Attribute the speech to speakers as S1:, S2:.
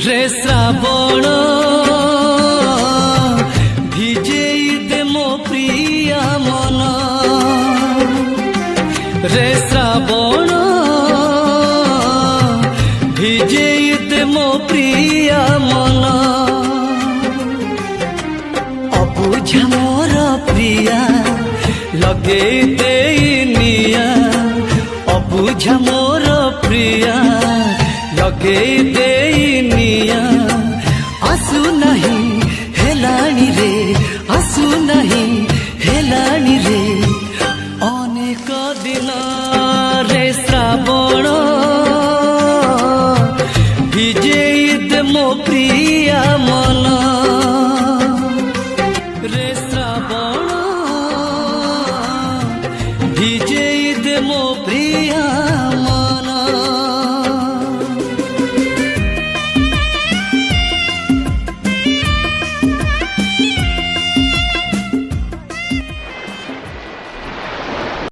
S1: रे श्रावण भिजेई दे मो प्रिया मन रे श्रावण भिजेई दे मो प्रिया मन अबुझा मोर प्रिया लगे दे निया अबुझा मोर प्रिया लगे दे निया आसु नहीं हेलानी रे आसु नहीं हेलानी रे अनेक दिन रे श्रावण भिजेई दे मो प्रिया मन रे श्रावण भिजेई दे मो प्रिया